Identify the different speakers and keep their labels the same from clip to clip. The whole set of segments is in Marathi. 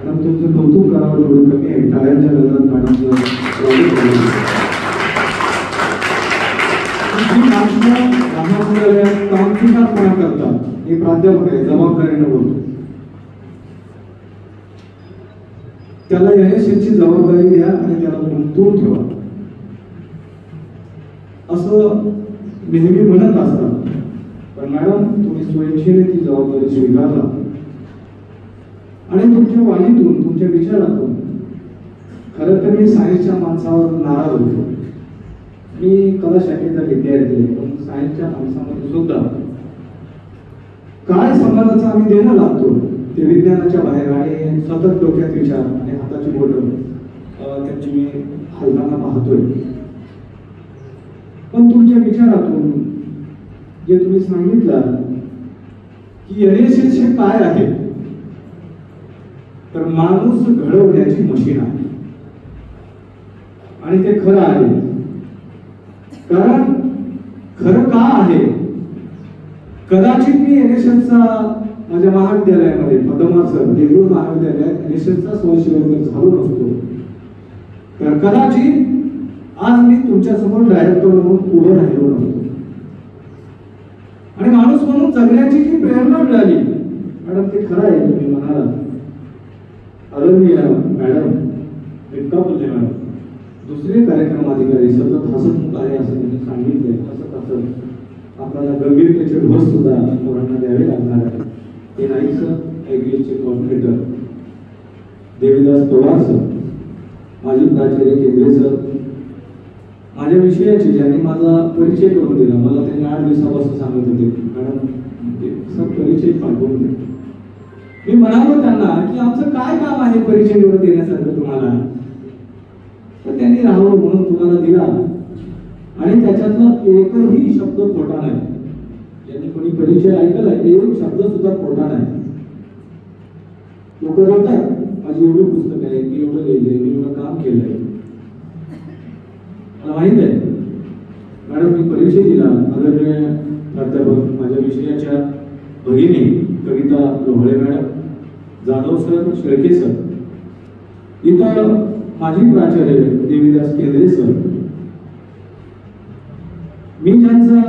Speaker 1: मॅडम तुमचं कौतुक करावं थोडं कमी आहे. टाळ्यांच्या गजरात मॅडमचं कामचुकारपणा करतात. हे प्राध्यापक आहे, जबाबदारीने बोलतो. त्याला NSSची जबाबदारी द्या आणि त्याला गुंतवून ठेवा असं नेहमी म्हणत असतात. पण मॅडम तुम्ही स्वयंक्षेने ती जबाबदारी स्वीकारला आणि तुमच्या वाणीतून तुमच्या विचारातून खरं तर मी सायन्सच्या माणसावर नाराज होतो. मी कला शाखेचा विद्यार्थी आहे, पण सायन्सच्या माणसामध्ये सुद्धा काय समाजाचं आम्ही देणं लागतो ते विज्ञानाच्या बाहेर आणि सतत डोक्यात विचार आणि हाताची बोटं त्यांची मी हलताना पाहतोय. पण तुमच्या विचारातून जे तुम्ही सांगितलं की NSS हे काय आहे तर माणूस घडवण्याची मशीन आहे आणि ते खरं आहे. कारण खरं का आहे कदाचित मी NSSचा माझ्या महाविद्यालयामध्ये पदमा सर देगलूर महाविद्यालयात NSSचा सहशिक्षक झालो नसतो तर कदाचित आज मी तुमच्या समोर डायरेक्टर म्हणून उभं राहिलो नसतो. आणि माणूस म्हणून जगण्याची जी प्रेरणा मिळाली मॅडम ते खरं आहे. तुम्ही म्हणाला आदरणीय मॅडम इतका बोलले मॅडम दुसरे कार्यक्रम अधिकारी सतत हसतमुख आहे असं त्यांनी सांगितलंय. असं तसं आपल्याला गंभीरतेचे ढोस सुद्धा पोरांना द्यावे लागणार आहे. ते नाही सर ॲग्रीचे कॉर्पोरेटर देवीदास पवार सर, माजी प्राचार्य केंद्रे सर, माझ्या विषयाचे ज्यांनी माझा परिचय करून दिला. मला त्यांनी 8 दिवसापासून सांगत होते मॅडम सर परिचय पाठवून दे. मी म्हणालो त्यांना की आमचं काय काम आहे परिचय एवढं देण्यासारखं तुम्हाला, तर त्यांनी राहावं म्हणून तुम्हाला दिला आणि त्याच्यातला एकही शब्द खोटा नाही. ज्यांनी कोणी परिचय ऐकला एक शब्द सुद्धा खोटा नाही. लोक बोलतात माझी एवढी पुस्तक आहे मी एवढं लिहिलंय मी एवढं काम केलंय. मला माहित आहे मॅडम मी परिचय दिला. आदरणीय प्राध्यापक माझ्या विषयाच्या भगिनी Kavita Lohale madam, Jadhav sir, Shelke sir, इथं माजी प्राचार्य देवीदास केंद्रे सर, मी ज्यांचा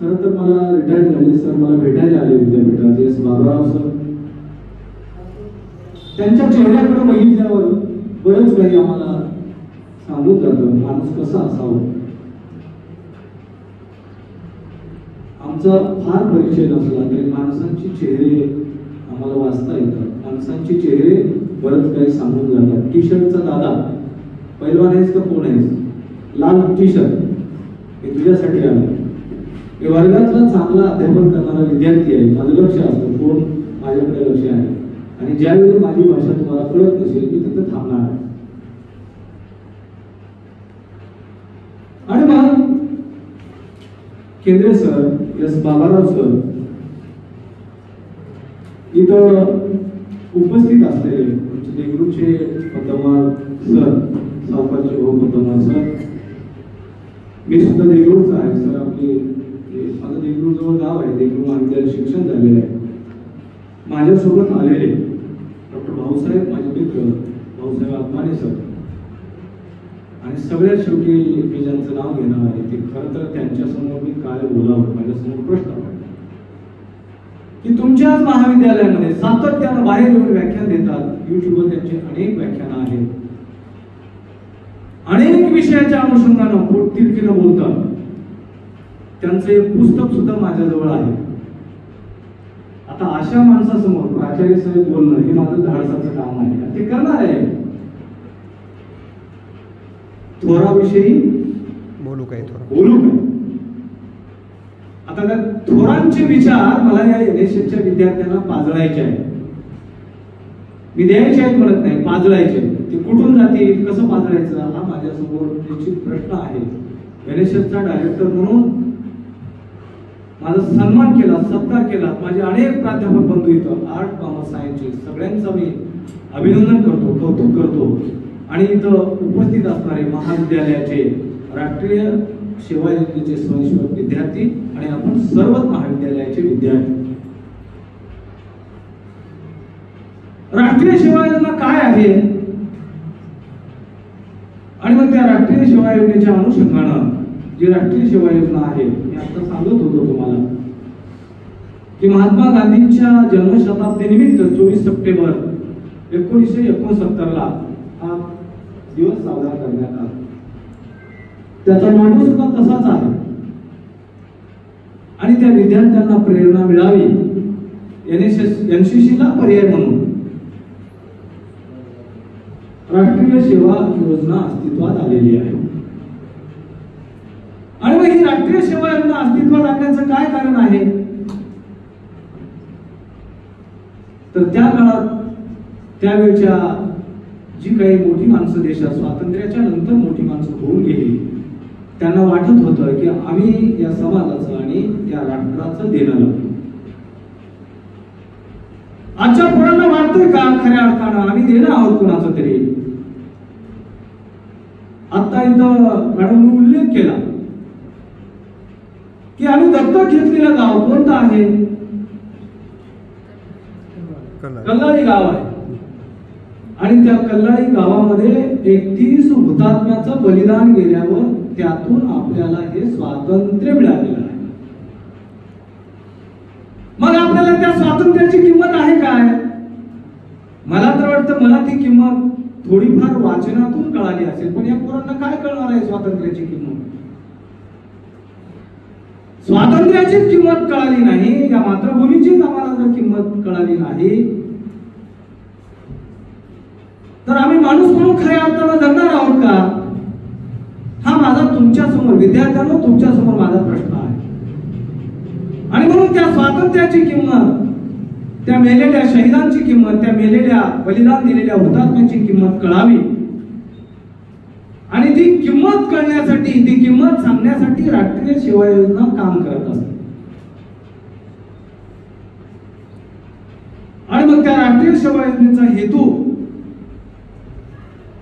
Speaker 1: खरं तर मला रिटायर झाले सर मला भेटायला आले विद्यापीठात एस बाबराव सर, त्यांच्या चेहऱ्याकडे बघितल्यावर बरंच काही आम्हाला सांगून जातं माणूस कसा असावा. आमचा फार परिचय नसला तरी माणसांची चेहरे आम्हाला वाचता येतात. माणसांची चेहरे बरंच काही सांगून जातात. टी शर्टचा दादा पैलवान आहेस का कोण आहेस, लाल टी शर्ट हे तुझ्यासाठी आलं. हे वर्गातला चांगला अध्यापन करणारा विद्यार्थी आहे. माझं लक्ष असतं कोण माझ्याकडे लक्ष आहे आणि ज्यावेळी माझी भाषा तुम्हाला कळत नसेल मी तिथं थांबणार आहे. आणि मग केंद्रे सर एस बाबाराव सर इथं उपस्थित असलेले देगलूरचे पद्मवार सर, सावकारचे भाऊ पद्मवार सर, मी सुद्धा देगलूरचा आहे सर. आपले माझं देगलूर जवळ गाव आहे. देगलूर महाविद्यालयात शिक्षण झालेलं आहे. माझ्यासोबत आलेले डॉक्टर भाऊसाहेब माझे मित्र भाऊसाहेब आत्माने सर आणि सगळ्यात शेवटी मी ज्यांचं नाव घेणार आहे ते खरं तर त्यांच्यासमोर मी काय बोलावं माझ्यासमोर प्रश्न पडला की तुमच्याच महाविद्यालयामध्ये सातत्यानं बाहेर येऊन व्याख्यान देतात. युट्यूबवर त्यांचे अनेक व्याख्यानं आहेत. अनेक विषयाच्या अनुषंगानं पोटतिडकीनं बोलतात. त्यांचं एक पुस्तक सुद्धा माझ्याजवळ आहे. आता अशा माणसासमोर प्राचार्य साहेब बोलणं हे माझं धाडसाचं काम आहे. ते करणार आहे. थोराविषयी बोलू काय. आता त्या थोरांचे विचार मला या NSSच्या विद्यार्थ्यांना पाजळायचे आहेत. मी द्यायचे आहेत म्हणत नाही, पाजळायचे. ते कुठून जातील कसं पाजळायचं हा माझ्यासमोर निश्चित प्रश्न आहे. NSSचा डायरेक्टर म्हणून माझा सन्मान केला, सत्कार केला. माझे अनेक प्राध्यापक बंधू इथं आर्ट कॉमर्स सायन्सचे सगळ्यांचं मी अभिनंदन करतो, कौतुक करतो. आणि इथं उपस्थित असणारे महाविद्यालयाचे राष्ट्रीय सेवा योजनेचे स्वयंसेवक विद्यार्थी आणि आपण सर्वच महाविद्यालयाचे विद्यार्थी राष्ट्रीय सेवा योजना काय आहे आणि मग त्या राष्ट्रीय सेवा योजनेच्या अनुषंगानं जी राष्ट्रीय सेवा योजना आहे मी आता सांगत होतो तुम्हाला की महात्मा गांधींच्या जन्मशताब्दी निमित्त 24 सप्टेंबर 1969 ला हा दिवस साजरा करण्यात आला. त्याचा मोठा सुद्धा तसाच आहे आणि त्या विद्यार्थ्यांना प्रेरणा मिळावी एनसीसी ला पर्याय म्हणून राष्ट्रीय सेवा योजना अस्तित्वात आलेली आहे. आणि मग ही राष्ट्रीय सेवा योजना अस्तित्वात आणण्याचं काय कारण आहे तर त्या काळात त्यावेळच्या जी काही मोठी माणसं देशात स्वातंत्र्याच्या नंतर मोठी माणसं होऊन गेली त्यांना वाटत होतं की आम्ही या समाजाचं आणि या राष्ट्राचं देणं लागतो. आजच्या पोरांना वाटतंय का खऱ्या अर्थानं आम्ही देणं आहोत कोणाचं तरी. आता इथं मॅडमने उल्लेख केला की आम्ही दत्तक घेतलेलं गाव कोणतं आहे कल्लाळी गाव आहे आणि त्या कल्लाळी गावामध्ये 31 हुतात्म्याचं बलिदान गेल्यावर त्यातून आपल्याला हे स्वातंत्र्य मिळालेलं आहे. मग आपल्याला त्या स्वातंत्र्याची किंमत आहे काय मला तर वाटतं मला ती किंमत थोडीफार वाचनातून कळाली असेल पण या पोरांना काय कळणार आहे स्वातंत्र्याची किंमत. स्वातंत्र्याचीच किंमत कळाली नाही या मातृभूमीचीच आम्हाला जर किंमत कळाली नाही तर आम्ही माणूस म्हणून खऱ्या अर्थानं जगणार आहोत का हा माझा तुमच्या समोर विद्यार्थ्यांनो तुमच्या समोर माझा प्रश्न आहे. आणि म्हणून त्या स्वातंत्र्याची किंमत त्या मेलेल्या शहीदांची किंमत त्या मेलेल्या बलिदान दिलेल्या हुतात्म्यांची किंमत कळावी आणि ती किंमत कळण्यासाठी ती किंमत सांगण्यासाठी राष्ट्रीय सेवा योजना काम करत असते. आणि मग त्या राष्ट्रीय सेवा योजनेचा हेतू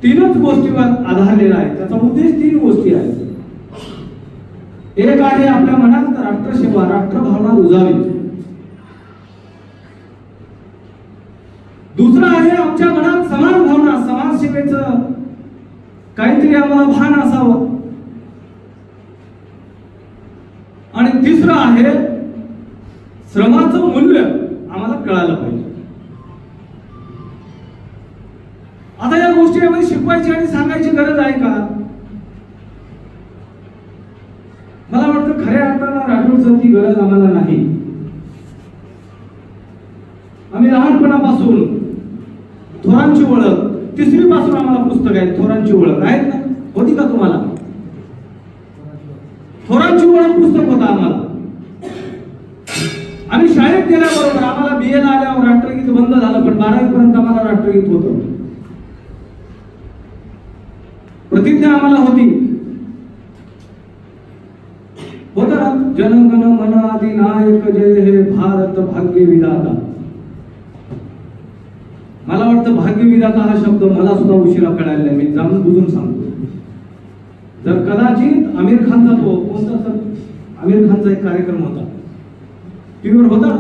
Speaker 1: 3च गोष्टीवर आधारलेला आहे. त्याचा उद्देश 3 गोष्टी आहेत. एक आहे आपल्या मनात राष्ट्रसेवा राष्ट्रभावना रुजावी. दुसरा आहे आमच्या मनात समाज भावना समाजसेवेचं काहीतरी आम्हाला भान असावं. आणि तिसरं आहे श्रमाचं मूल्य आम्हाला कळायला पाहिजे. आता या गोष्टी आम्ही शिकवायची आणि सांगायची गरज आहे का मला वाटतं खऱ्या अर्थानं राठोड ती गरज आम्हाला नाही. आम्ही लहानपणापासून थोरांची ओळख 3री पासून आम्हाला पुस्तक आहेत थोरांची ओळख आहेत ना होती का तुम्हाला थोरांची ओळख पुस्तक होतं आम्हाला. आम्ही शाळेत गेल्याबरोबर आम्हाला BA ला आल्यावर राष्ट्रगीत बंद झालं पण 12वी पर्यंत आम्हाला राष्ट्रगीत होतं. प्रतिज्ञा आम्हाला होती होत ना जनगण मन अधिनायक जय हे भारत भाग्य विधाता. मला वाटतं भाग्य विधाता हा शब्द मला सुद्धा उशिरा कळायला नाही. मी जाणून बुजून सांगतो जर कदाचित आमिर खानचा तो कोणता सर आमिर खानचा एक कार्यक्रम होता टीव्हीवर होता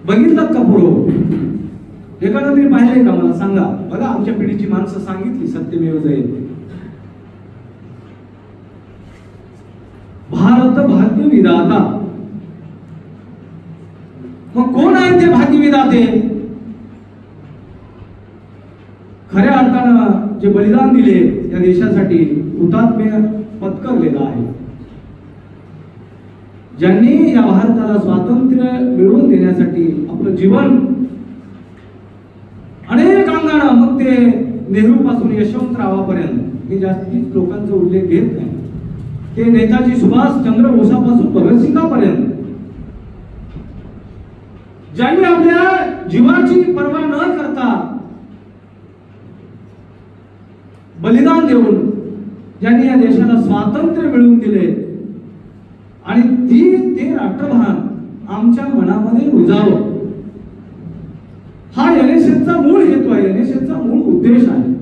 Speaker 1: बघितलं का पूर्व एखादं तरी पाहिलंय का मला सांगा. बघा आमच्या पिढीची माणसं सांगितली सत्यमेव जयते. भारत भाग्य विधाता मग कोण आहे ते भाग्य विधाते खऱ्या अर्थानं जे बलिदान दिले या देशासाठी हुतात्म्य पत्करलेलं आहे ज्यांनी या भारताला स्वातंत्र्य मिळवून देण्यासाठी आपलं जीवन अनेक अंगानं मग ते नेहरू पासून यशवंतरावापर्यंत मी जास्तीत लोकांचा उल्लेख घेत नाही ते नेताजी सुभाष चंद्र बोसापासून भगतसिंगापर्यंत ज्यांनी आपल्या जीवाची पर्वा न करता बलिदान देऊन ज्यांनी या देशाला स्वातंत्र्य मिळवून दिले आणि ते राष्ट्रभान आमच्या मनामध्ये रुजावं हा एनएसएसचा मूळ हेतू आहे एनएसएसचा मूळ उद्देश आहे.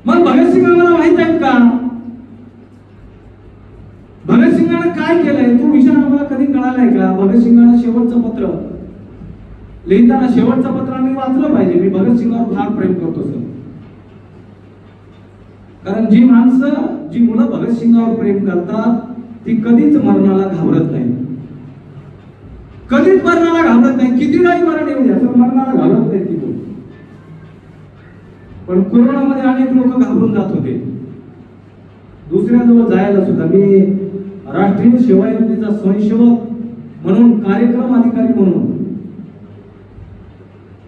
Speaker 1: मग भगतसिंग आम्हाला माहित आहेत का भगतसिंग भगतसिंगाने काय केलंय तो विचार आम्हाला कधी कळालाय का? भगतसिंगाने शेवटचं पत्र लिहिताना शेवटचं पत्र आम्ही वाचलं पाहिजे. मी भगतसिंगावर फार प्रेम करतो सर, कारण जी माणसं जी मुलं भगतसिंगावर प्रेम करतात ती कधीच मरणाला घाबरत नाही, कधीच मरणाला घाबरत नाही. कितीदाही मरण येऊ द्या तर मरणाला घाबरत नाही ती लोक. पण कोरोनामध्ये अनेक लोक घाबरून जात होते दुसऱ्याजवळ जायला सुद्धा. मी राष्ट्रीय सेवा योजनेचा स्वयंसेवक म्हणून, कार्यक्रम अधिकारी म्हणून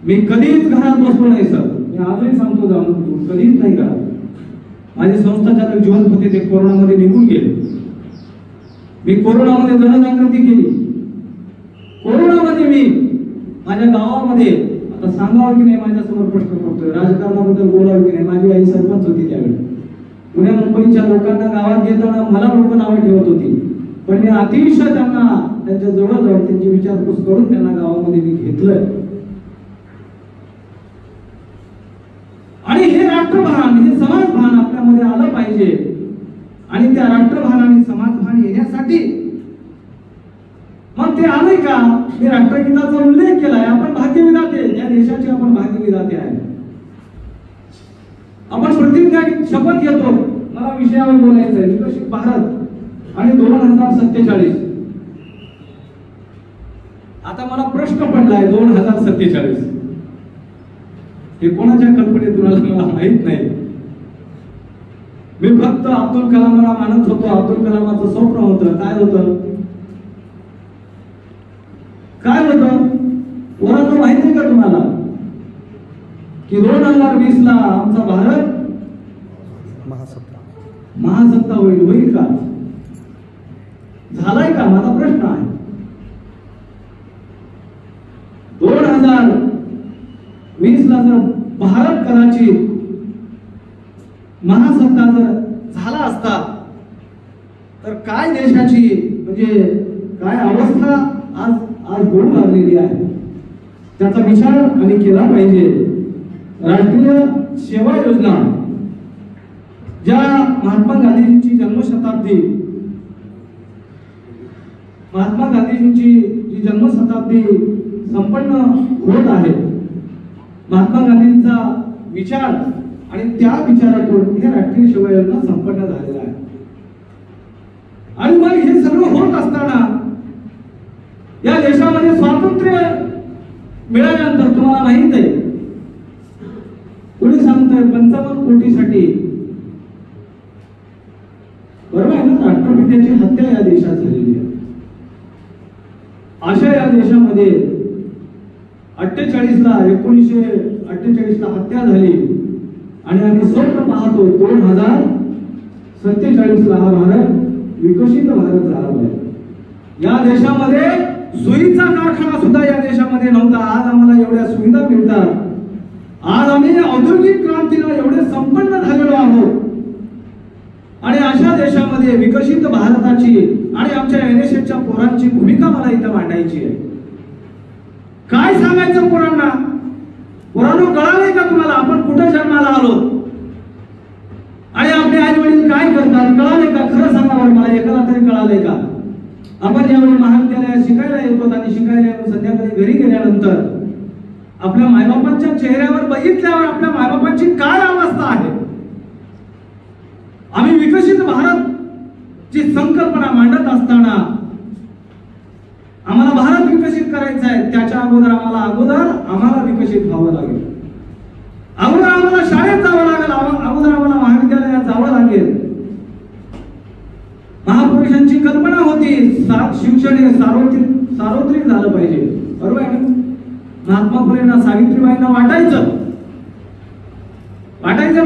Speaker 1: मी कधीच घरात बसलो नाही सर. मी आजही सांगतो जाऊन, कधीच नाही घरात. माझे संस्थाचालक जिवंत होते, ते कोरोनामध्ये निघून गेले. मी कोरोनामध्ये जनजागृती केली. कोरोनामध्ये मी माझ्या गावामध्ये, आता सांगावं की नाही माझ्यासमोर प्रश्न पडतोय, राजकारणाबद्दल बोलावं की नाही. माझी आई सरपंच होती त्यावेळी. पुण्या मुंबईच्या लोकांना गावात येताना मला लोक नावं ठेवत होती, पण मी अतिशय त्यांना त्यांच्या जवळ जाऊन त्यांची विचारपूस करून त्यांना गावामध्ये मी घेतलंय. आणि हे राष्ट्रभान, हे समाजभान आपल्यामध्ये आलं पाहिजे. आणि त्या राष्ट्रभान आणि समाजभान येण्यासाठी मग ते आलंय का? मी राष्ट्रगीताचा उल्लेख केलाय. आपण भाग्यविधाते, या देशाचे आपण भाग्यविधाते आहे. आपण प्रतिज्ञा शपथ घेतो. मला विषयावर बोलायचं आहे, विकसित भारत आणि 2047. आता मला प्रश्न पडलाय 2047 हे कोणाच्या कल्पनेतून आलं मला माहित नाही. मी फक्त अब्दुल कलामला मानत होतो. अब्दुल कलामाचं स्वप्न होतं. काय होतं? काय होतं पोरांनो माहिती आहे का तुम्हाला की 2020 ला आमचा भारत महासत्ता होईल का? झालाय का? माझा प्रश्न आहे. 2020 ला जर भारत कदाचित महासत्ता जर झाला असता तर काय देशाची म्हणजे काय अवस्था आज होऊ लागलेली आहे, त्याचा विचार आम्ही केला पाहिजे. राष्ट्रीय सेवा योजना, ज्या महात्मा गांधीजींची जन्मशताब्दी, महात्मा गांधीजींची जी जन्मशताब्दी संपन्न होत आहे, महात्मा गांधींचा विचार आणि त्या विचारातून हे राष्ट्रीय सेवा योजना संपन्न झालेला आहे. आणि मग हे सगळं होत असताना या देशामध्ये स्वातंत्र्य मिळाल्यानंतर तुम्हाला माहित आहे कोणी सांगतोय 55 कोटीसाठी, बरोबर आहे ना, राष्ट्रपित्याची हत्या या देशात झालेली आहे. अशा या देशामध्ये 1948 ला हत्या झाली आणि आम्ही स्वप्न पाहतो 2047 ला हा भारत विकसित भारत झाला पाहिजे. या देशामध्ये सुईचा कारखाना सुद्धा या देशामध्ये नव्हता. आज आम्हाला एवढ्या सुविधा मिळतात. आज आम्ही औद्योगिक क्रांतीला एवढे संपन्न झालेलो आहोत. आणि अशा देशामध्ये विकसित भारताची आणि आमच्या एनएसएसच्या पोरांची भूमिका मला इथं मांडायची आहे. काय सांगायचं पोरांना? पोरांनो कळालंय का तुम्हाला आपण कुठे जन्माला आलो आणि आपले आई वडील काय करतात? कळालंय का? खरं सांगा बरं मला, एकाला तरी कळालंय का? आपण ज्यावेळी महाविद्यालयात शिकायला येतो आणि शिकायला येऊन संध्याकाळी घरी गेल्यानंतर आपल्या मायबापांच्या चेहऱ्यावर बघितल्यावर आपल्या मायबापांची काय अवस्था आहे? आम्ही विकसित भारत ची संकल्पना मांडत असताना आम्हाला भारत विकसित करायचा आहे. त्याच्या अगोदर आम्हाला विकसित व्हावं लागेल. अगोदर आम्हाला शाळेत जावं लागेल. अगोदर आम्हाला महाविद्यालयात जावं लागेल. महापुरुषांची कल्पना होती शिक्षण हे सार्वत्रिक झालं पाहिजे, बरोबर आहे ना? महात्मा फुलेंना सावित्रीबाईंना वाटायचं ना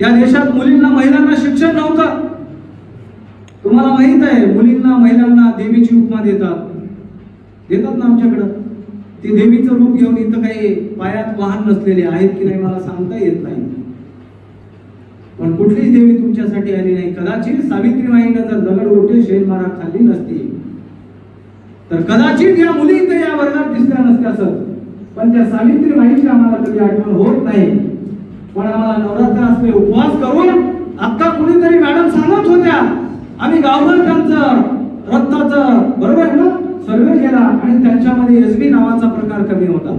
Speaker 1: या देशात मुलींना महिलांना शिक्षण नव्हतं. तुम्हाला माहित आहे मुलींना महिलांना देवीची उपमा देतात ना आमच्याकडं. ते देवीचं रूप घेऊन इथं काही पायात वाहन नसलेले आहेत की नाही मला सांगता येत नाही, पण कुठलीच देवी तुमच्यासाठी आली नाही. कदाचित सावित्रीबाईंना जर दगडगोटे शेलमारा खाल्ली नसती तर कदाचित या मुली इथे या वर्गात दिसल्या नसत्या सर. पण त्या सावित्रीबाईंची आम्हाला कधी आठवण होत नाही. पण आम्हाला नवरात्राचे उपवास करून आता कुणीतरी मॅडम सांगत होत्या आम्ही गावभर त्यांचं रक्ताचं बरोबर ना सर्वे केला आणि त्यांच्यामध्ये एसबी नावाचा प्रकार कमी होता.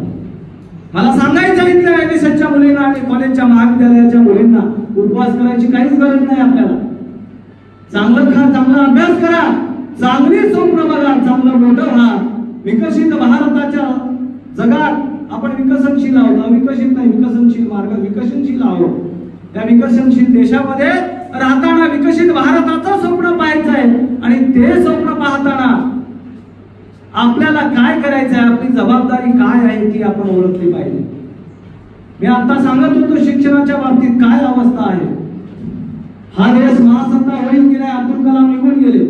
Speaker 1: मला सांगायचं इथल्या ऍडमिशनच्या मुलींना आणि कॉलेजच्या महाविद्यालयाच्या मुलींना उपवास करायची काहीच गरज नाही. आपल्याला चांगलं खा, चांगला अभ्यास करा, चांगली स्वप्न बघा, चांगलं मोठं व्हा. विकसित भारताच्या जगात आपण विकसनशील आहोत, अविकसित नाही, विकसनशील मार्ग विकसनशील आहोत. त्या विकसनशील देशामध्ये राहताना विकसित भारताचं स्वप्न पाहायचं आहे आणि ते स्वप्न पाहताना आपल्याला काय करायचं आहे, आपली जबाबदारी काय आहे ती आपण ओळखली पाहिजे. मी आता सांगत होतो शिक्षणाच्या बाबतीत काय अवस्था आहे. हा देश महासत्ता होईल की नाही, अब्दुल कलाम निघून गेले,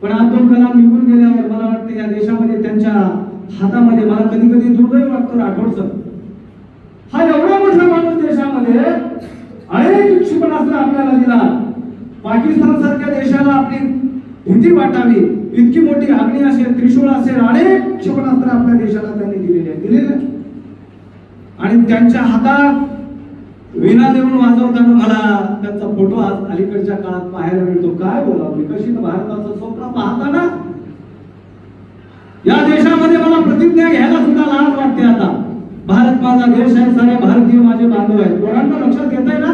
Speaker 1: पण अब्दुल कलाम निघून गेल्यावर मला वाटतं या देशामध्ये त्यांच्या हातामध्ये मला कधी कधी दुर्दैव वाटतं राठोड सर. हा एवढा मोठा माणूस देशामध्ये अनेक क्षेपणास्त्र आपल्याला दिला. पाकिस्तान सारख्या देशाला आपली भीती वाटावी इतकी मोठी अग्नी असेल, त्रिशूळ असेल, अनेक क्षेपणास्त्र आपल्या देशाला त्यांनी दिलेले आणि त्यांच्या हातात विना देऊन वाजवताना मला त्यांचा फोटो आज अलीकडच्या काळात पाहायला मिळतो. काय बोलावं, विकसित भारताचं स्वप्न पाहताना या देशामध्ये मला प्रतिज्ञा घ्यायला सुद्धा लाज वाटते. आता भारत माझा देश आहे, सारे भारतीय माझे बांधव आहेत. पोरांना लक्षात येत आहे ना,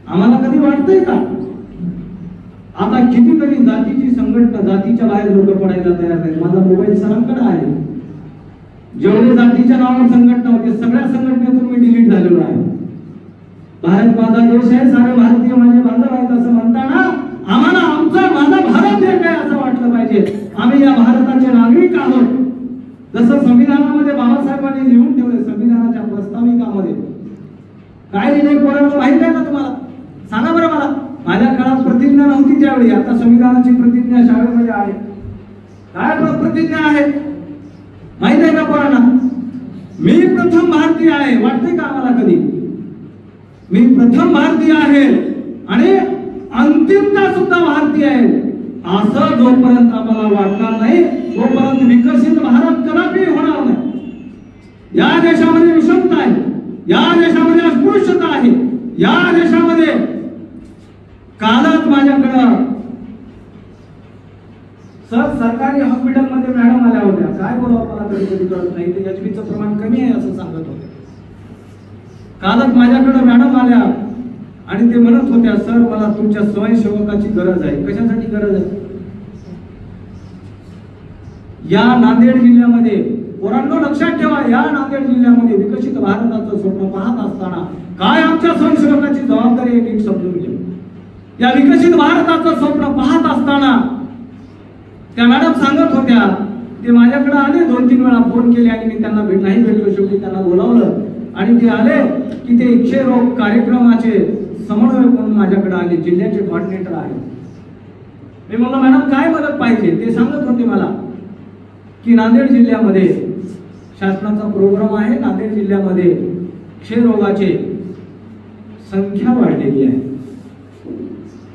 Speaker 1: आम्हाला कधी वाटतंय का? आता कितीतरी जातीची संघटना, जातीच्या बाहेर लोक पडायला तयार आहेत. माझा मोबाईल सरांकडे आहे, जेवढे जातीच्या नावावर संघटना होते सगळ्या संघटनेतून मी डिलीट झालेलो आहे. भारत माझा देश आहे, सारे भारतीय माझे बांधव आहेत असं म्हणताना आम्हाला आमचा माझा भारत देश आहे असं वाटलं पाहिजे. आम्ही या भारताचे नागरिक आहोत. जसं संविधानामध्ये बाबासाहेबांनी लिहून ठेवले, संविधानाच्या प्रस्ताविकामध्ये काय लिहिले पोरांना माहित आहे का तुम्हाला? सांगा बरं मला. माझ्या काळात प्रतिज्ञा नव्हती त्यावेळी, आता संविधानाची प्रतिज्ञा शाळेमध्ये आहे. काय प्रतिज्ञा आहे माहित आहे का पोरांना? मी प्रथम भारतीय आहे. वाटतंय का आम्हाला कधी? मी प्रथम भारतीय आहे आणि अंतिमता सुद्धा भारतीय आहे असं जोपर्यंत आम्हाला वाटणार नाही तोपर्यंत विकसित भारत कदापि होणार नाही. या देशामध्ये विषमता आहे, या देशामध्ये अस्पृश्यता आहे, या देशामध्ये कालच माझ्याकडं सरकारी हॉस्पिटलमध्ये मॅडम आल्या होत्या. काय बोलावं मला कधी कधी कळत नाही. ते एचबीचं प्रमाण कमी आहे असं सांगत होते. कालच माझ्याकडे मॅडम आल्या आणि ते म्हणत होत्या, सर मला तुमच्या स्वयंसेवकाची गरज आहे. कशासाठी गरज आहे? या नांदेड जिल्ह्यामध्ये पोरांनो लक्षात ठेवा, या नांदेड जिल्ह्यामध्ये विकसित भारताचं स्वप्न पाहत असताना काय आमच्या स्वयंसेवकाची जबाबदारी आहे नीट समजून घ्या. या विकसित भारताचं स्वप्न पाहत असताना त्या मॅडम सांगत होत्या, ते माझ्याकडे आले 2-3 वेळा फोन केले आणि मी त्यांना नाही भेटलो. शेवटी त्यांना बोलावलं आणि ते आले की ते क्षयरोग कार्यक्रमाचे समन्वयक म्हणून माझ्याकडे आले, जिल्ह्याचे कॉर्डिनेटर आहे. मी म्हणलं मॅडम काय मदत पाहिजे? ते सांगत होते मला की नांदेड जिल्ह्यामध्ये शासनाचा प्रोग्राम आहे, नांदेड जिल्ह्यामध्ये क्षयरोगाची संख्या वाढलेली आहे.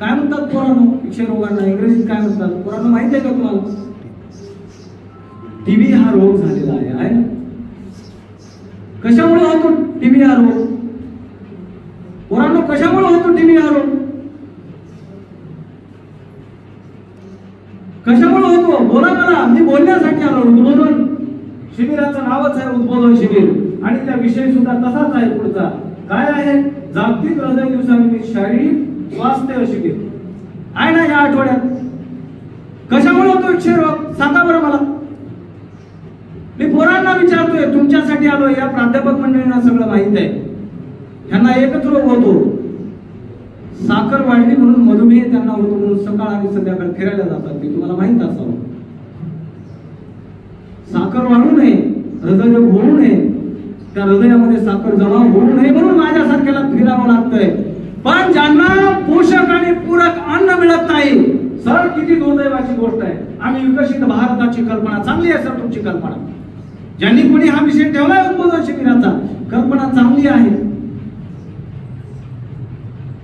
Speaker 1: काय म्हणतात पोरांनो क्षयरोगांना? इंग्रजीत काय म्हणतात पोरांना माहिती आहे का तुम्हाला? टीबी हा रोग झालेला आहे ना. कशामुळे होतो टीबी हा रोग? पोरांनो कशामुळे होतो टीबी हा रोग? कशामुळे होतो बोला मला. मी बोलण्यासाठी आलो. उद्बोधन शिबिराचं नावच आहे उद्बोधन शिबिर आणि त्या विषय सुद्धा तसाच आहे. पुढचा काय आहे? जागतिक हृदय दिवसानिमित्त शारीरिक स्वास्थ्य शिबिर आहे ना या आठवड्यात. कशामुळे होतो क्षयरोग सांगा बरं मला. मी पोरांना विचारतोय, तुमच्यासाठी आलो. या प्राध्यापक मंडळींना सगळं माहित आहे. ह्यांना एकच रोग होतो, साखर वाढली म्हणून मधुमेह त्यांना होतो म्हणून सकाळ आणि संध्याकाळ फिरायला जातात. ते तुम्हाला माहित असावं. साखर वाढू नये, हृदय होऊ नये, त्या हृदयामध्ये साखर जमा होऊ नये म्हणून माझ्यासारख्याला फिरावं लागतंय. पण ज्यांना पोषक आणि पूरक अन्न मिळत नाही, सर किती दुर्दैवाची गोष्ट आहे. आम्ही विकसित भारताची कल्पना चांगली आहे सर, तुमची कल्पना ज्यांनी कोणी हा विषय ठेवलाय उद्बोधन शिबिराचा, कल्पना चांगली आहे.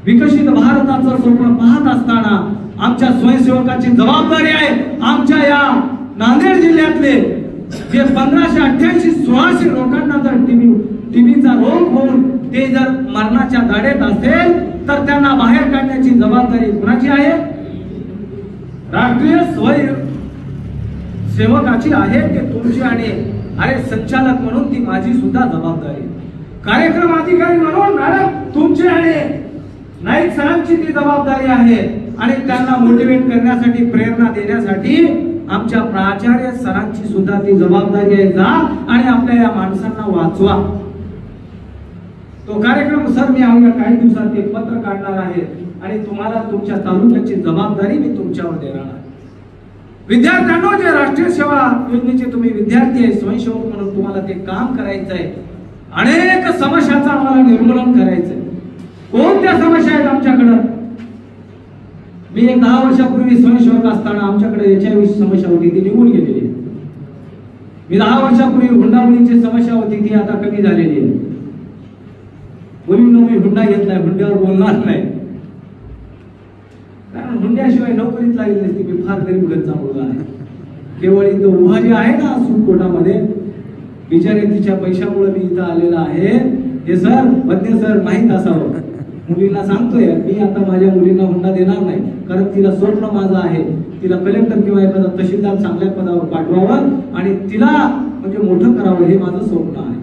Speaker 1: विकसित भारताचं स्वप्न पाहत असताना आमच्या स्वयंसेवकाची जबाबदारी आहे. आमच्या या नांदेड जिल्ह्यातले जे 1588-1600 लोकांना जर टीबीचा रोग होऊन ते जर मरणाच्या दाढेत असेल तर त्यांना बाहेर काढण्याची जबाबदारी कुणाची आहे?
Speaker 2: राष्ट्रीय स्वयंसेवकाची आहे ते तुमची आणि अरे संचालक म्हणून ती माझी सुद्धा जबाबदारी. कार्यक्रम अधिकारी म्हणून मॅडम तुमची आणि नाईक सरांची ती जबाबदारी आहे. आणि त्यांना मोटिवेट करण्यासाठी प्रेरणा देण्यासाठी आमच्या प्राचार्य सरांची सुद्धा ती जबाबदारी आहे. जा आणि आपल्या या माणसांना वाचवा. तो कार्यक्रम सर मी अवघ्या काही दिवसात एक पत्र काढणार आहे आणि तुम्हाला तुमच्या तालुक्याची जबाबदारी मी तुमच्यावर देणार आहे. विद्यार्थ्यांनो, जे राष्ट्रीय सेवा योजनेचे तुम्ही विद्यार्थी आहे, स्वयंसेवक म्हणून तुम्हाला ते काम करायचं आहे. अनेक समस्यांचं आम्हाला निर्मूलन करायचंय. कोणत्या समस्या आहेत आमच्याकडे? मी एक 10 वर्षापूर्वी स्वयंसेवक असताना आमच्याकडे HIV समस्या होती, ती निघून गेलेली आहे. मी 10 वर्षापूर्वी हुंडाबळीची समस्या होती, ती आता कमी झालेली आहे. मुलींना मी हुंडा घेतलाय, हुंड्यावर बोलणार नाही, कारण हुंड्याशिवाय नोकरीच लागली नसती. मी फार गरीब घरचा मुलगा आहे. केवळ इथं उभा जे आहे ना सुटकोटामध्ये, बिचारे तिच्या पैशामुळे मी इथं आलेला आहे. हे सर वद्य सर माहीत असावं. मुलींना सांगतोय मी आता माझ्या मुलींना हुंडा देणार नाही, कारण तिला स्वप्न माझं आहे तिला कलेक्टर किंवा एखादा तहसीलदार चांगल्या पदावर पाठवावं आणि तिला म्हणजे मोठं करावं, हे माझं स्वप्न आहे.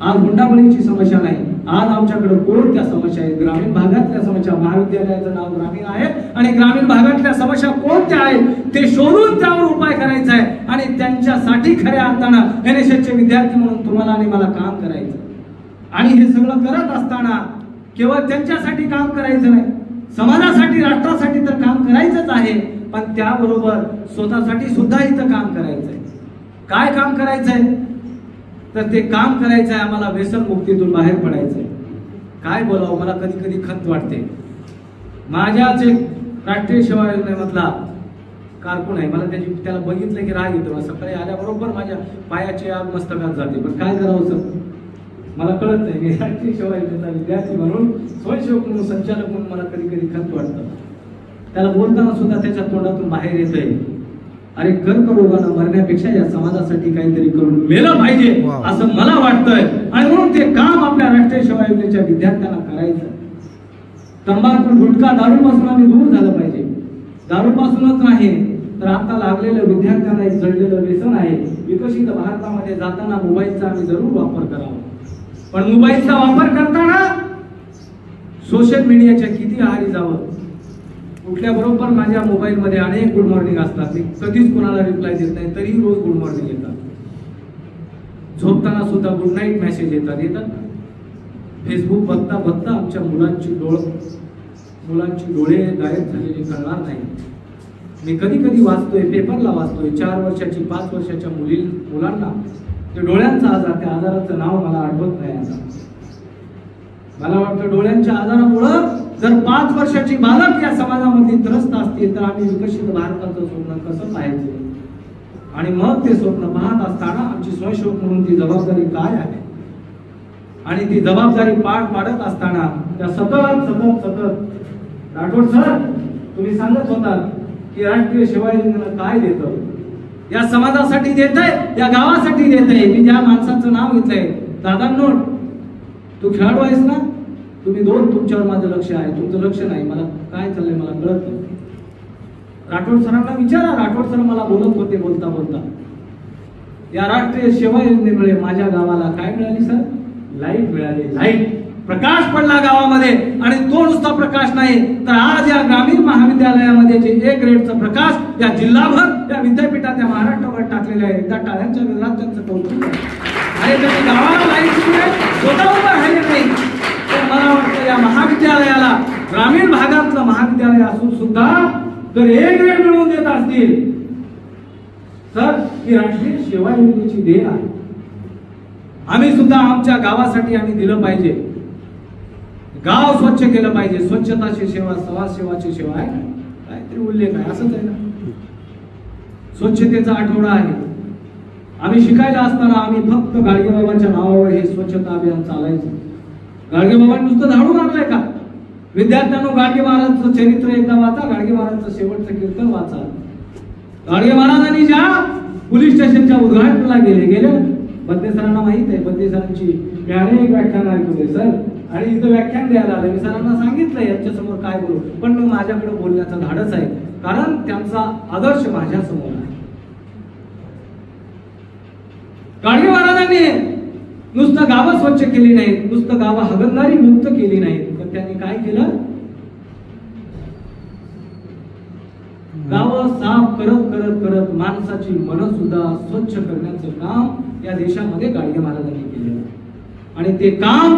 Speaker 2: आज हुंडाबळीची समस्या नाही. आज आमच्याकडे कोणत्या समस्या आहेत? ग्रामीण भागातल्या समस्या. महाविद्यालयाचं नाव ग्रामीण आहे आणि ग्रामीण भागातल्या समस्या कोणत्या आहेत ते शोधून त्यावर उपाय करायचा आहे. आणि त्यांच्यासाठी खऱ्या अर्थानं NSSचे विद्यार्थी म्हणून तुम्हाला आणि मला काम करायचं. आणि हे सगळं करत असताना केवळ त्यांच्यासाठी काम करायचं नाही, समाजासाठी राष्ट्रासाठी तर काम करायचंच आहे, पण त्याबरोबर स्वतःसाठी सुद्धा इथं काम करायचंय. काय काम करायचंय? तर ते काम करायचंय आम्हाला व्यसन मुक्तीतून बाहेर पडायचंय. काय बोलावं, मला कधी कधी खंत वाटते. माझ्याच एक राष्ट्रीय सेवा योजनेमधला कारकून आहे, मला त्याला बघितलं की राग येतो. सकाळी आल्याबरोबर माझ्या पायाची आग मस्तकात जाते. पण काय करावं सर, मला कळत नाही. मी राष्ट्रीय सेवा योजनेचा विद्यार्थी म्हणून, स्वयंसेवक म्हणून, संचालक म्हणून मला कधी कधी खंत वाटतं. त्याला बोलताना सुद्धा त्याच्या तोंडातून बाहेर येत आहे, अरे कर्करोगानं मरण्यापेक्षा या समाजासाठी काहीतरी करून मेलं पाहिजे असं मला वाटतंय. आणि म्हणून ते काम आपल्या राष्ट्रीय सेवा योजनेच्या विद्यार्थ्यांना करायचं. तंबाखू, गुटखा, दारूपासून आम्ही दूर झालं पाहिजे. दारूपासूनच नाही तर आता लागलेलं विद्यार्थ्यांना एक जडलेलं व्यसन आहे. विकसित भारतामध्ये जाताना मोबाईलचा आम्ही जरूर वापर करावा, पण मोबाईलचा वापर करताना सोशल मीडियाच्या किती आहारी जावं. उठल्या बरोबर माझ्या मोबाईल मध्ये अनेक गुड मॉर्निंग असतात. मी कधीच कोणाला रिप्लाय देत नाही, तरी रोज गुड मॉर्निंग येतात. झोपताना सुद्धा गुड नाईट मेसेज येतात. फेसबुक बघता बघता आमच्या मुलांची डोळे गायब झालेले कळणार नाही. मी कधी कधी वाचतोय, पेपरला वाचतोय, 4 वर्षाची 5 वर्षाच्या मुलांना ते डोळ्यांचा आजार, त्या आजाराचं नाव मला आठवत नाही आता. मला वाटतं डोळ्यांच्या आजारामुळं जर 5 वर्षाची बालक या समाजामध्ये त्रस्त असतील तर आम्ही विकसित भारताचं स्वप्न कसं पाहायचं? आणि मग ते स्वप्न पाहत असताना आमची स्वयंसेवक म्हणून ती जबाबदारी काय आहे आणि ती जबाबदारी पार पाडत असताना त्या सतत राठोड सर तुम्ही सांगत होता की राष्ट्रीय सेवा योजनेला काय देतं, या समाजासाठी देतंय, या गावासाठी देतंय. मी ज्या माणसाचं नाव घेतलंय, दादांनो तू खेळाडू आहेस ना, तुम्ही दोन, तुमच्यावर माझं लक्ष आहे, तुमचं लक्ष नाही. मला काय चाललंय मला कळत नाही. राठोड सरांना विचारा. राठोड सर मला बोलत होते, बोलता या राष्ट्रीय सेवा योजनेमुळे माझ्या गावाला काय मिळाली सर? लाईट मिळाली. लाईट, प्रकाश पडला गावामध्ये. आणि तो नुसता प्रकाश नाही तर आज या ग्रामीण महाविद्यालयामध्ये जे A ग्रेडचा प्रकाश या जिल्हाभर या विद्यापीठात या महाराष्ट्रावर टाकलेले आहे. त्या टाळ्यांच्या विराज्यांचं कौतुक आहे. आणि गावाला लाईट स्वतः उभं राहिले नाही. तर मला वाटतं या महाविद्यालयाला, ग्रामीण भागातलं महाविद्यालय असून सुद्धा जर A ग्रेड मिळवून देत असतील तर ही राष्ट्रीय सेवा योजनेची देण आहे. आम्ही सुद्धा आमच्या गावासाठी आम्ही दिलं पाहिजे. गाव स्वच्छ केलं पाहिजे. स्वच्छताची सेवा, समाजसेवाची सेवा आहे, काहीतरी उल्लेख आहे, असंच आहे ना. स्वच्छतेचा आठवडा आहे. आम्ही शिकायला असताना आम्ही फक्त गाडगेबाबांच्या नावावर हे स्वच्छता अभियान चालायचं. गाडगेबाबांनी नुसतं झाडू मारलंय का? विद्यार्थ्यांनो, गाडगे महाराजांचं चरित्र एकदा वाचा, गाडगे महाराजांचं शेवटचं कीर्तन वाचा. गाडगे महाराजांनी ज्या पोलीस स्टेशनच्या उद्घाटनाला गेले बद्दे सरांना माहित आहे, बद्दे सरांची मी अनेक व्याख्यान ऐकले सर, आणि इथं व्याख्यान द्यायला आले. मी सरांना सांगितलं यांच्या समोर काय बोलू, पण मग माझ्याकडे बोलण्याचं धाडस आहे, कारण त्यांचा आदर्श माझ्या समोर आहे. गाडगे महाराजांनी नुसतं गावं स्वच्छ केली नाहीत, नुसतं गावं हागणदारी मुक्त केली नाहीत, पण त्यांनी काय केलं, गावं साफ करत करत करत माणसाची मन सुद्धा स्वच्छ करण्याचं काम या देशामध्ये गाडगे महाराजांनी केलेलं. आणि ते काम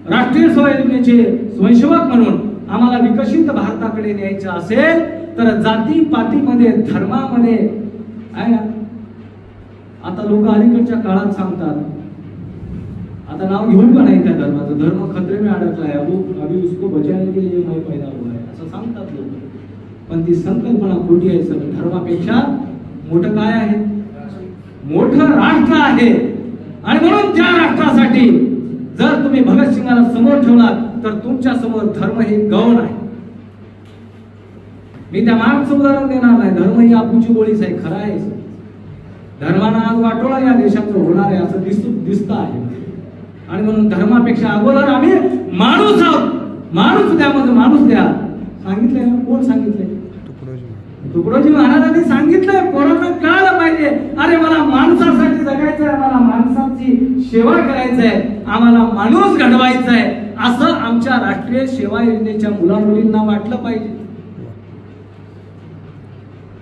Speaker 2: राष्ट्रीय सेवा योजनेचे स्वयंसेवक म्हणून आम्हाला विकसित भारताकडे न्यायचं असेल तर जाती पातीमध्ये धर्मामध्ये आहे ना. आता लोक अलीकडच्या काळात सांगतात, आता नाव घेऊन पण नाही त्या धर्माचं, धर्म खतरे में अडकला है, अभी उसको बचाने के लिए मैं पैदा हुआ है असं सांगतात लोक. पण ती संकल्पना खोटी आहे सर. धर्मापेक्षा मोठं काय आहे, मोठं राष्ट्र आहे. आणि म्हणून त्या राष्ट्रासाठी जर तुम्ही भगतसिंगाला समोर ठेवलात तर तुमच्या समोर धर्म हे गौण आहे. मी त्या मागचं उदाहरण देणार नाही, धर्म ही आपूची गोळीच आहे, खरं आहे. धर्मानं आज वाटोळा या देशाचं होणार आहे असं दिसतं आहे. आणि म्हणून धर्मापेक्षा अगोदर आम्ही माणूस आहोत. माणूस द्या, म्हणजे माणूस द्या सांगितलंय ना, कोण सांगितलंय, तुकडोजी महाराजांनी सांगितलंय. पोरांना कळायला पाहिजे, अरे मला माणसासाठी जगायचंय, मला माणसाची सेवा करायचंय, आम्हाला माणूस घडवायचा आहे, असं आमच्या राष्ट्रीय सेवा योजनेच्या मुलामुलींना वाटलं पाहिजे.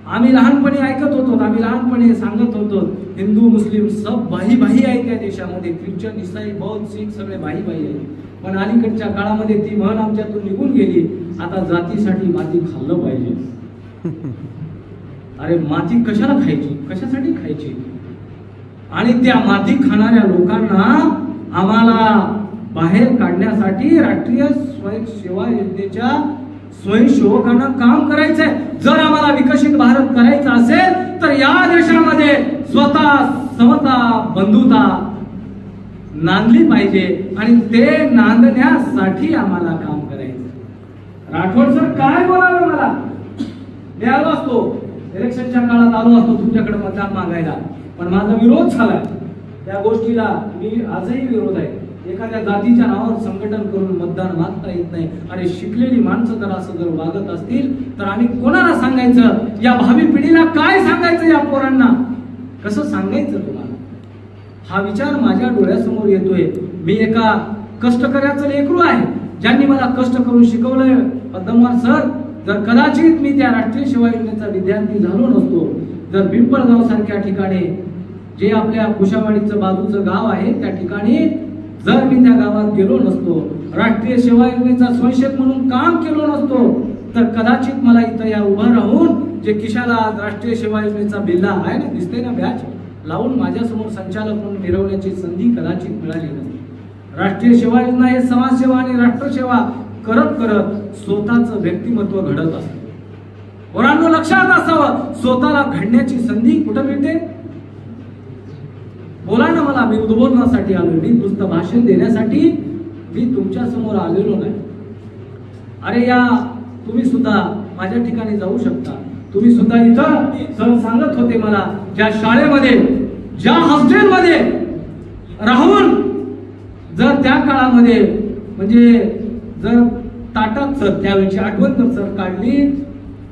Speaker 2: आम्ही लहानपणी ऐकत होतो, आम्ही लहानपणी सांगत होतो, हिंदू मुस्लिम सब भाई भाई आहेत त्या देशामध्ये, ख्रिश्चन ईसाई बौद्ध शीख सगळे भाई भाई आहेत. पण अलीकडच्या काळामध्ये ती म्हण आमच्यातून निघून गेली. आता जातीसाठी माती खाल्लं पाहिजे. अरे माती कशाला खायची, कशासाठी खायची? आणि त्या माती खाणाऱ्या लोकांना आम्हाला बाहेर काढण्यासाठी राष्ट्रीय सेवा योजनेच्या स्वयंसेवकांना काम करायचंय. जर आम्हाला विकसित भारत करायचा असेल तर या देशामध्ये स्वतः समता बंधुता नांदली पाहिजे, आणि ते नांदण्यासाठी आम्हाला काम करायचं. राठोड सर काय बोलावं, मला मी आलो असतो, इलेक्शनच्या काळात आलो असतो तुमच्याकडे मतदान मागायला, पण माझा विरोध झाला. त्या गोष्टीला मी आजही विरोध आहे. एखाद्या जातीच्या नावावर संघटन करून मतदान मागता येत नाही. आणि शिकलेली माणसं जर असं जर वागत असतील तर आम्ही कोणाला सांगायचं, या भावी पिढीला काय सांगायचं, या पोरांना कसं सांगायचं तुम्हाला? हा विचार माझ्या डोळ्यासमोर येतोय. मी एका कष्टकऱ्याचं लेकरू आहे, ज्यांनी मला कष्ट करून शिकवलंय. पद्मवार सर, जर कदाचित मी त्या राष्ट्रीय सेवा योजनेचा विद्यार्थी झालो नसतो, जर पिंपळगाव सारख्या ठिकाणी, जे आपल्या कुशावाडीचं बाजूचं गाव आहे, त्या ठिकाणी जर मी त्या गावात गेलो नसतो, राष्ट्रीय सेवा योजनेचा स्वयंसेवक म्हणून काम केलो नसतो, तर कदाचित मला इथं या उभं राहून जे किशाला राष्ट्रीय सेवा योजनेचा बिल्ला आहे ना, दिसते ना, बॅच लावून माझ्यासमोर संचालक म्हणून मिरवण्याची संधी कदाचित मिळाली नसती. राष्ट्रीय सेवा योजना हे समाजसेवा आणि राष्ट्रसेवा करत करत स्वतःचं व्यक्तिमत्व घडत असतं. पोरांनो लक्षात असावं, स्वतःला घडण्याची संधी कुठं मिळते? बोला ना, मला मी उद्बोधनासाठी आलो, मी नुसतं भाषण देण्यासाठी मी तुमच्या समोर आलेलो नाही. अरे या तुम्ही सुद्धा माझ्या ठिकाणी जाऊ शकता. तुम्ही सुद्धा इथं सर सांगत होते मला, ज्या शाळेमध्ये, ज्या हॉस्टेलमध्ये राहून जर त्या काळामध्ये म्हणजे जर ताटात सर त्यावेळेची आठवण जर सर काढली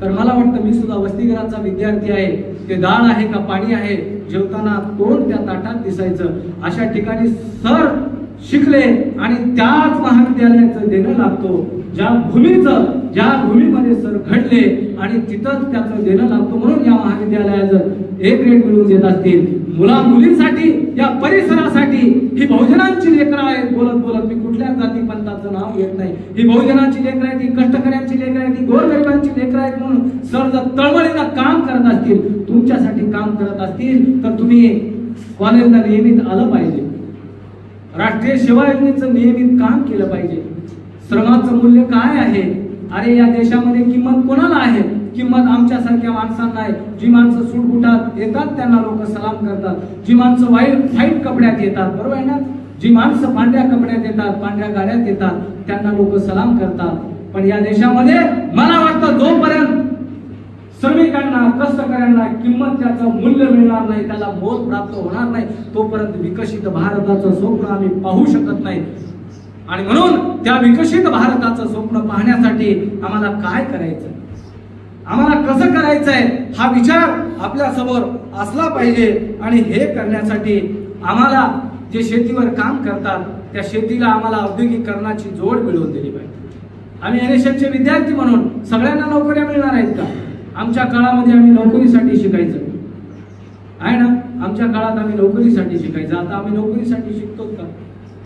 Speaker 2: तर मला वाटतं मी सुद्धा वसतिगृहाचा विद्यार्थी आहे. ते डाळ आहे का पाणी आहे, जेवताना तोंड त्या ताटात दिसायचं. अशा ठिकाणी सर शिकले आणि त्याच महाविद्यालयाचं देणं लागतो. ज्या भूमीमध्ये सर घडले आणि तिथंच त्याचं देणं लागतो. म्हणून या महाविद्यालयाचं A ग्रेड मिळवून देत असतील. मुला मुलींसाठी, या परिसरासाठी ही बहुजनांची लेकरं आहेत. बोलत बोलत मी कुठल्या जाती पंथाचं नाव घेत नाही. ही बहुजनांची लेकरं आहेत, ही कष्टकऱ्यांची लेकरं आहेत, ही गोरगरिबांची लेकरं आहेत. म्हणून सर जर तळमळीनं काम करत असतील, तुमच्यासाठी काम करत असतील, तर तुम्ही कॉलेजला नियमित आलं पाहिजे. राष्ट्रीय सेवा योजनेचं नियमित काम केलं पाहिजे. श्रमाचं मूल्य काय आहे? अरे या देशामध्ये किंमत कोणाला आहे? किंमत आमच्यासारख्या माणसांना आहे. जी माणसं सूटबुटात येतात त्यांना लोक सलाम करतात. जी माणसं व्हाईट कपड्यात येतात, बरोबर आहे ना, जी माणसं पांढऱ्या कपड्यात येतात, पांढऱ्या गाड्यात येतात, त्यांना लोक सलाम करतात. पण या देशामध्ये मला वाटतं जोपर्यंत श्रमिकांना, कष्टकऱ्यांना किंमत, त्याचं मूल्य मिळणार नाही, त्याला मोल प्राप्त होणार नाही, तोपर्यंत विकसित भारताचं स्वप्न आम्ही पाहू शकत नाही. आणि म्हणून त्या विकसित भारताचं स्वप्न पाहण्यासाठी आम्हाला काय करायचं, आम्हाला कसं करायचंय हा विचार आपल्या समोर असला पाहिजे. आणि हे करण्यासाठी आम्हाला जे शेतीवर काम करतात त्या शेतीला आम्हाला औद्योगिकरणाची जोड मिळवून दिली पाहिजे. आम्ही एनएसएसचे विद्यार्थी म्हणून सगळ्यांना नोकऱ्या मिळणार आहेत का? आमच्या काळामध्ये आम्ही नोकरीसाठी शिकायचं आहे ना, आमच्या काळात आम्ही नोकरीसाठी शिकायचं. आता आम्ही नोकरीसाठी शिकतो का?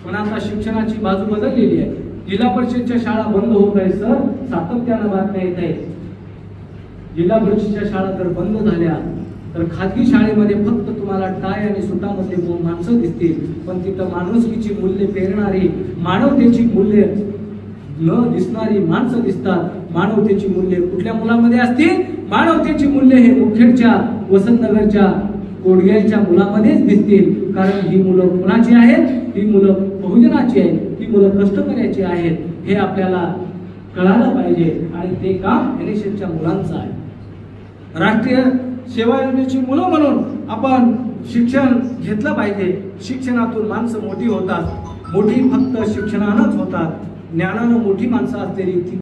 Speaker 2: पण आता शिक्षणाची बाजू बदललेली आहे. जिल्हा परिषदच्या शाळा बंद होत आहे सर, सातत्यानं बातम्या येत आहेत. जिल्हा परिषदच्या शाळा जर बंद झाल्या तर खाजगी शाळेमध्ये फक्त तुम्हाला टाय आणि सुटामध्ये माणसं दिसतील, पण तिथं माणुसकीची मूल्य पेरणारी, मानवतेची मूल्य न दिसणारी माणसं दिसतात. मानवतेची मूल्य कुठल्या मुलांमध्ये असतील? मानवतेची मूल्य हे मुखेडच्या, वसंतनगरच्या, कोडग्याच्या मुलांमध्येच दिसतील. कारण ही मुलं कुणाची आहेत? ही मुलं बहुजनाची आहेत, ही मुलं कष्टकऱ्याची आहेत. हे आपल्याला कळायला पाहिजे आणि ते काम एनएसएसच्या मुलांचं आहे. राष्ट्रीय सेवा योजनेची मुलं म्हणून आपण शिक्षण घेतलं पाहिजे. शिक्षणातून माणसं मोठी होतात. मोठी फक्त शिक्षणानंच होतात. ज्ञानानं मोठी माणसं असलेली